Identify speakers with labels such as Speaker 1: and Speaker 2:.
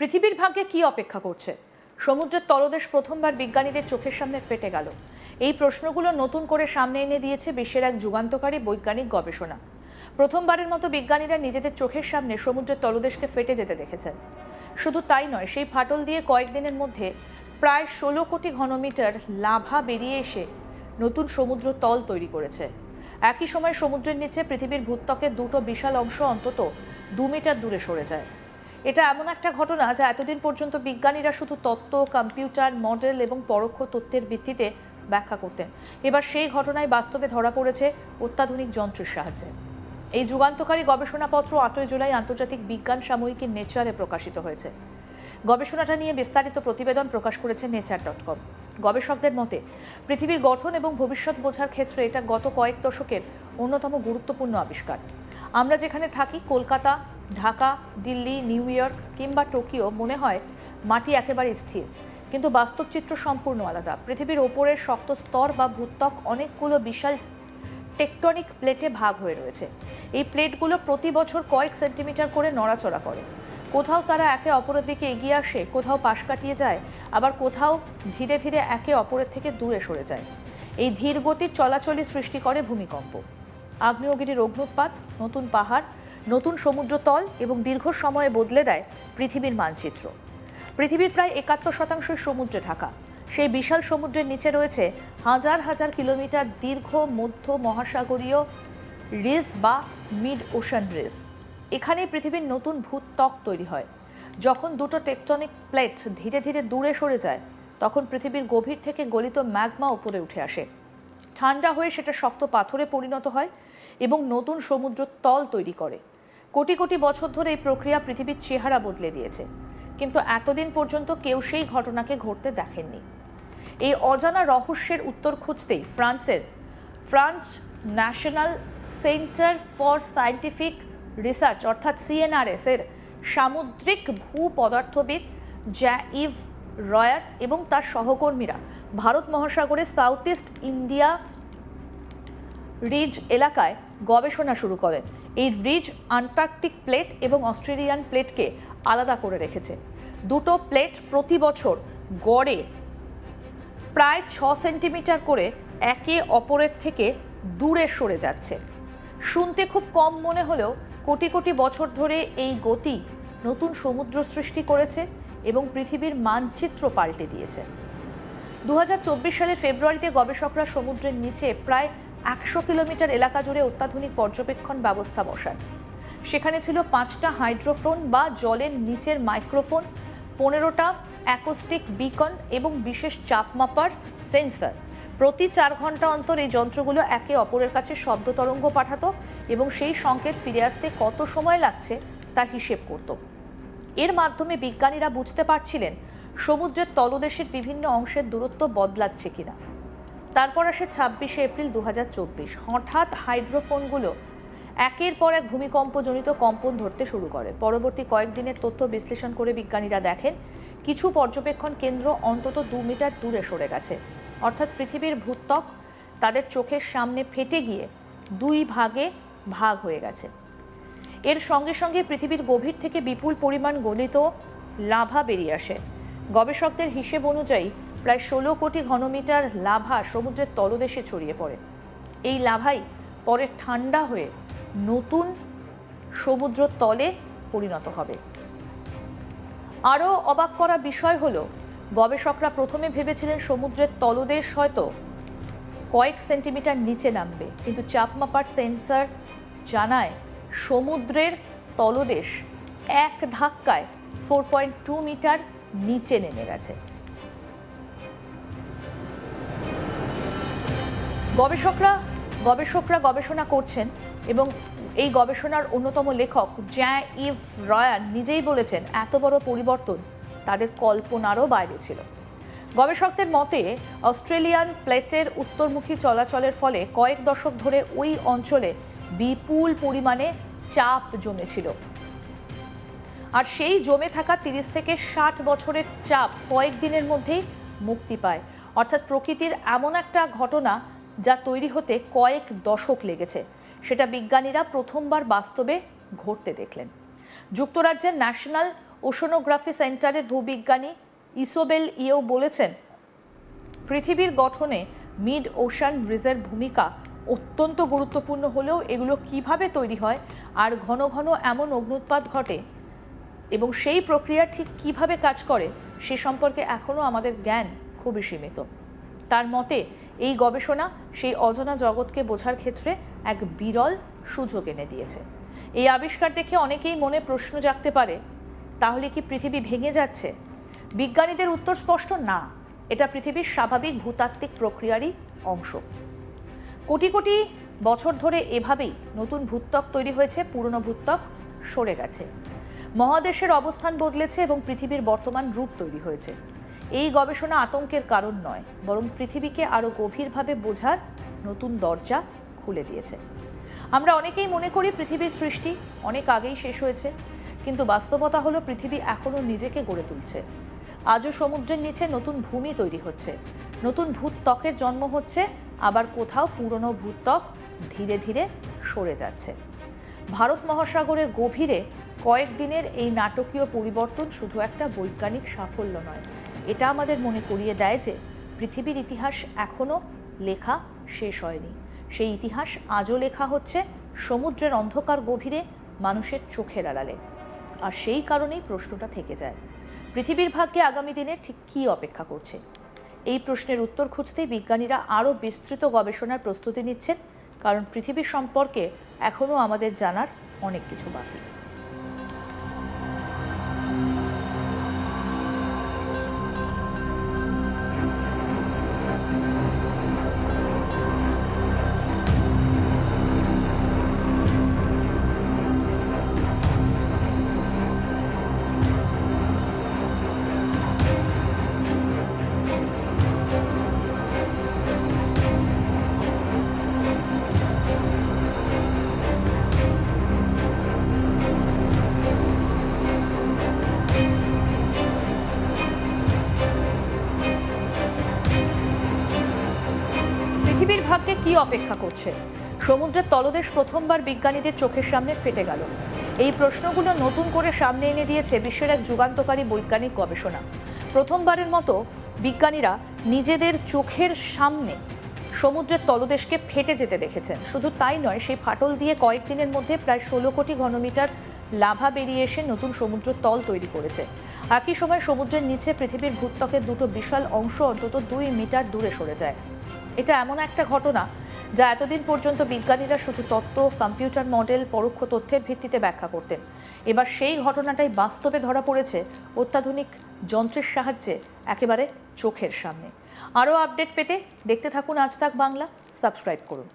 Speaker 1: পৃথিবীর ভাগ্যে কি অপেক্ষা করছে? সমুদ্রের তলদেশ প্রথমবার বিজ্ঞানীদের চোখের সামনে ফেটে গেল। এই প্রশ্নগুলো নতুন করে সামনে এনে দিয়েছে বিশ্বের এক যুগান্তকারী বৈজ্ঞানিক গবেষণা। প্রথমবারের মতো বিজ্ঞানীরা নিজেদের চোখের সামনে সমুদ্রের তলদেশকে ফেটে যেতে দেখেছেন। শুধু তাই নয়, সেই ফাটল দিয়ে কয়েকদিনের মধ্যে প্রায় 16 কোটি ঘনমিটার লাভা বেরিয়ে এসে নতুন সমুদ্র তল তৈরি করেছে। একই সময় সমুদ্রের নিচে পৃথিবীর ভূত্বকের দুটো বিশাল অংশ অন্তত 2 মিটার দূরে সরে যায়। এটা এমন একটা ঘটনা যা এতদিন পর্যন্ত বিজ্ঞানীরা শুধু তত্ত্ব, কম্পিউটার, মডেল এবং পরোক্ষ তথ্যের ভিত্তিতে ব্যাখ্যা করতেন। এবার সেই ঘটনায় বাস্তবে ধরা পড়েছে অত্যাধুনিক যন্ত্রের সাহায্যে। এই যুগান্তকারী গবেষণাপত্র 8 জুলাই আন্তর্জাতিক বিজ্ঞান সাময়িকী নেচারে প্রকাশিত হয়েছে। গবেষণাটা নিয়ে বিস্তারিত প্রতিবেদন প্রকাশ করেছে নেচার.com। গবেষকদের মতে পৃথিবীর গঠন এবং ভবিষ্যৎ বোঝার ক্ষেত্রে এটা গত কয়েক দশকের অন্যতম গুরুত্বপূর্ণ আবিষ্কার। আমরা যেখানে থাকি, কলকাতা, ঢাকা, দিল্লি, নিউ ইয়র্ক কিংবা টোকিও, মনে হয় মাটি একেবারে স্থির, কিন্তু বাস্তব চিত্র সম্পূর্ণ আলাদা। পৃথিবীর ওপরের শক্ত স্তর বা ভূত্বক অনেকগুলো বিশাল টেকটনিক প্লেটে ভাগ হয়ে রয়েছে। এই প্লেটগুলো প্রতি বছর কয়েক সেন্টিমিটার করে নড়াচড়া করে। কোথাও তারা একে অপরের দিকে এগিয়ে আসে, কোথাও পাশ কাটিয়ে যায়, আবার কোথাও ধীরে ধীরে একে অপরের থেকে দূরে সরে যায়। এই ধীর গতির চলাচলই সৃষ্টি করে ভূমিকম্প, আগ্নেয়গিরির অগ্নুৎপাত, নতুন পাহাড়, নতুন সমুদ্রতল এবং দীর্ঘ সময়ে বদলে দেয় পৃথিবীর মানচিত্র। পৃথিবীর প্রায় 71% সমুদ্রে ঢাকা। সেই বিশাল সমুদ্রের নিচে রয়েছে হাজার হাজার কিলোমিটার দীর্ঘ মধ্য মহাসাগরীয় রিজ বা মিড ওশান রিজ। এখানেই পৃথিবীর নতুন ভূত্বক তৈরি হয়। যখন দুটো টেকটনিক প্লেট ধীরে ধীরে দূরে সরে যায়, তখন পৃথিবীর গভীর থেকে গলিত ম্যাগমা উপরে উঠে আসে। ঠান্ডা হয়ে সেটা শক্ত পাথরে পরিণত হয় এবং নতুন সমুদ্র তল তৈরি করে। কোটি কোটি বছর ধরে এই প্রক্রিয়া পৃথিবীর চেহারা বদলে দিয়েছে, কিন্তু এতদিন পর্যন্ত কেউ সেই ঘটনাকে ঘটতে দেখেননি। এই অজানা রহস্যের উত্তর খুঁজতেই France national centre for scientific research অর্থাৎ CNRS এর সামুদ্রিক ভূপদার্থবিদ জ্যা-ইভ রয়ার এবং তার সহকর্মীরা ভারত মহাসাগরের সাউথ ইস্ট ইন্ডিয়া রিজ এলাকায় গবেষণা শুরু করেন। এই রিজ আন্টার্কটিক প্লেট এবং অস্ট্রেলিয়ান প্লেটকে আলাদা করে রেখেছে। দুটো প্লেট প্রতি বছর গড়ে প্রায় 6 সেন্টিমিটার করে একে অপরের থেকে দূরে সরে যাচ্ছে। শুনতে খুব কম মনে হলেও কোটি কোটি বছর ধরে এই গতি নতুন সমুদ্র সৃষ্টি করেছে এবং পৃথিবীর মানচিত্র পাল্টে দিয়েছে। 2024 সালের ফেব্রুয়ারিতে গবেষকরা সমুদ্রের নিচে প্রায় 100 কিলোমিটার এলাকা জুড়ে অত্যাধুনিক পর্যবেক্ষণ ব্যবস্থা বসান। সেখানে ছিল 5টা হাইড্রোফোন বা জলের নিচের মাইক্রোফোন, 15টা অ্যাকোস্টিক বিকন এবং বিশেষ চাপ মাপার সেন্সর। প্রতি 4 ঘন্টা অন্তর এই যন্ত্রগুলো একে অপরের কাছে শব্দ তরঙ্গ পাঠাতো এবং সেই সংকেত ফিরে আসতে কত সময় লাগছে তা হিসেব করত। এর মাধ্যমে বিজ্ঞানীরা বুঝতে পারছিলেন সমুদ্রের তলদেশের বিভিন্ন অংশের দূরত্ব বদলাচ্ছে কিনা। তারপর আসে 26শে এপ্রিল 2024। হঠাৎ হাইড্রোফোনগুলো একের পর এক ভূমিকম্পজনিত কম্পন ধরতে শুরু করে। পরবর্তী কয়েকদিনের তথ্য বিশ্লেষণ করে বিজ্ঞানীরা দেখেন কিছু পর্যবেক্ষণ কেন্দ্র অন্তত 2 মিটার দূরে সরে গেছে, অর্থাৎ পৃথিবীর ভূত্বক তাদের চোখের সামনে ফেটে গিয়ে 2 ভাগে ভাগ হয়ে গেছে। এর সঙ্গে সঙ্গে পৃথিবীর গভীর থেকে বিপুল পরিমাণ গলিত লাভা বেরিয়ে আসে। গবেষকদের হিসেব অনুযায়ী প্রায় 16 কোটি ঘনমিটার লাভা সমুদ্রের তলদেশে ছড়িয়ে পড়ে। এই লাভাই পরে ঠান্ডা হয়ে নতুন সমুদ্র তলে পরিণত হবে। আরও অবাক করা বিষয় হলো, গবেষকরা প্রথমে ভেবেছিলেন সমুদ্রের তলদেশ হয়তো কয়েক সেন্টিমিটার নিচে নামবে, কিন্তু চাপমাপার সেন্সর জানায় সমুদ্রের তলদেশ এক ধাক্কায় 4.2 মিটার নিচে নেমে গেছে। গবেষকরা গবেষণা করছেন এবং এই গবেষণার অন্যতম লেখক জ্যা-ইভ রয়ার নিজেই বলেছেন এত বড় পরিবর্তন তাদের কল্পনারও বাইরে ছিল। গবেষকদের মতে অস্ট্রেলিয়ান প্লেটের উত্তরমুখী চলাচলের ফলে কয়েক দশক ধরে ওই অঞ্চলে বিপুল পরিমাণে চাপ জমেছিল, আর সেই জমে থাকা 30 থেকে 60 বছরের চাপ কয়েকদিনের মধ্যেই মুক্তি পায়। অর্থাৎ প্রকৃতির এমন একটা ঘটনা যা তৈরি হতে কয়েক দশক লেগেছে, সেটা বিজ্ঞানীরা প্রথমবার বাস্তবে ঘটতে দেখলেন। যুক্তরাজ্যের ন্যাশনাল ওশনোগ্রাফি সেন্টারের ভূবিজ্ঞানী ইসোবেল ইয়েও বলেছেন, পৃথিবীর গঠনে মিড ওশান ব্রিজের ভূমিকা অত্যন্ত গুরুত্বপূর্ণ হলেও এগুলো কিভাবে তৈরি হয় আর ঘন ঘন এমন অগ্ন্যুৎপাত ঘটে এবং সেই প্রক্রিয়া ঠিক কিভাবে কাজ করে সে সম্পর্কে এখনও আমাদের জ্ঞান খুবই সীমিত। তার মতে এই গবেষণা সেই অজানা জগৎকে বোঝার ক্ষেত্রে এক বিরল সুযোগ এনে দিয়েছে। এই আবিষ্কার দেখে অনেকেই মনে প্রশ্ন জাগতে পারে, তাহলে কি পৃথিবী ভেঙে যাচ্ছে? বিজ্ঞানীদের উত্তর স্পষ্ট, না, এটা পৃথিবীর স্বাভাবিক ভূতাত্ত্বিক প্রক্রিয়ারই অংশ। কোটি কোটি বছর ধরে এভাবেই নতুন ভূত্বক তৈরি হয়েছে, পুরনো ভূত্বক সরে গেছে, মহাদেশের অবস্থান বদলেছে এবং পৃথিবীর বর্তমান রূপ তৈরি হয়েছে। এই গবেষণা আতঙ্কের কারণ নয়, বরং পৃথিবীকে আরও গভীরভাবে বোঝার নতুন দরজা খুলে দিয়েছে। আমরা অনেকেই মনে করি পৃথিবীর সৃষ্টি অনেক আগেই শেষ হয়েছে, কিন্তু বাস্তবতা হলো পৃথিবী এখনও নিজেকে গড়ে তুলছে। আজও সমুদ্রের নিচে নতুন ভূমি তৈরি হচ্ছে, নতুন ভূত্বকের জন্ম হচ্ছে, আবার কোথাও পুরনো ভূত্বক ধীরে ধীরে সরে যাচ্ছে। ভারত মহাসাগরের গভীরে কয়েকদিনের এই নাটকীয় পরিবর্তন শুধু একটা বৈজ্ঞানিক সাফল্য নয়, এটা আমাদের মনে করিয়ে দেয় যে পৃথিবীর ইতিহাস এখনও লেখা শেষ হয়নি। সেই ইতিহাস আজও লেখা হচ্ছে সমুদ্রের অন্ধকার গভীরে, মানুষের চোখের আড়ালে। আর সেই কারণেই প্রশ্নটা থেকে যায়, পৃথিবীর ভাগ্যে আগামী দিনে ঠিক কী অপেক্ষা করছে? এই প্রশ্নের উত্তর খুঁজতেই বিজ্ঞানীরা আরও বিস্তৃত গবেষণার প্রস্তুতি নিচ্ছেন, কারণ পৃথিবী সম্পর্কে এখনও আমাদের জানার অনেক কিছু বাকি। পৃথিবীর ভাগ্যে কি অপেক্ষা করছে? সমুদ্রের তলদেশ প্রথমবার বিজ্ঞানীদের চোখের সামনে ফেটে গেল। এই প্রশ্নগুলো নতুন করে সামনে এনে দিয়েছে বিশ্বের এক যুগান্তকারী বৈজ্ঞানিক গবেষণা। প্রথমবারের মতো বিজ্ঞানীরা নিজেদের চোখের সামনে সমুদ্রের তলদেশকে ফেটে যেতে দেখেছেন। শুধু তাই নয়, সেই ফাটল দিয়ে কয়েকদিনের মধ্যে প্রায় 16 কোটি ঘনমিটার লাভা বেরিয়ে এসে নতুন সমুদ্র তল তৈরি করেছে। একই সময় সমুদ্রের নিচে পৃথিবীর ভূত্বকের দুটো বিশাল অংশ অন্তত 2 মিটার দূরে সরে যায়। এটা এমন একটা ঘটনা যা এতদিন পর্যন্ত বিজ্ঞানীরা শুধু তত্ত্ব, কম্পিউটার মডেল, পরোক্ষ তথ্যের ভিত্তিতে ব্যাখ্যা করতেন। এবার সেই ঘটনাটাই বাস্তবে ধরা পড়েছে অত্যাধুনিক যন্ত্রের সাহায্যে, একেবারে চোখের সামনে। আরও আপডেট পেতে দেখতে থাকুন আজ তাক বাংলা, সাবস্ক্রাইব করুন।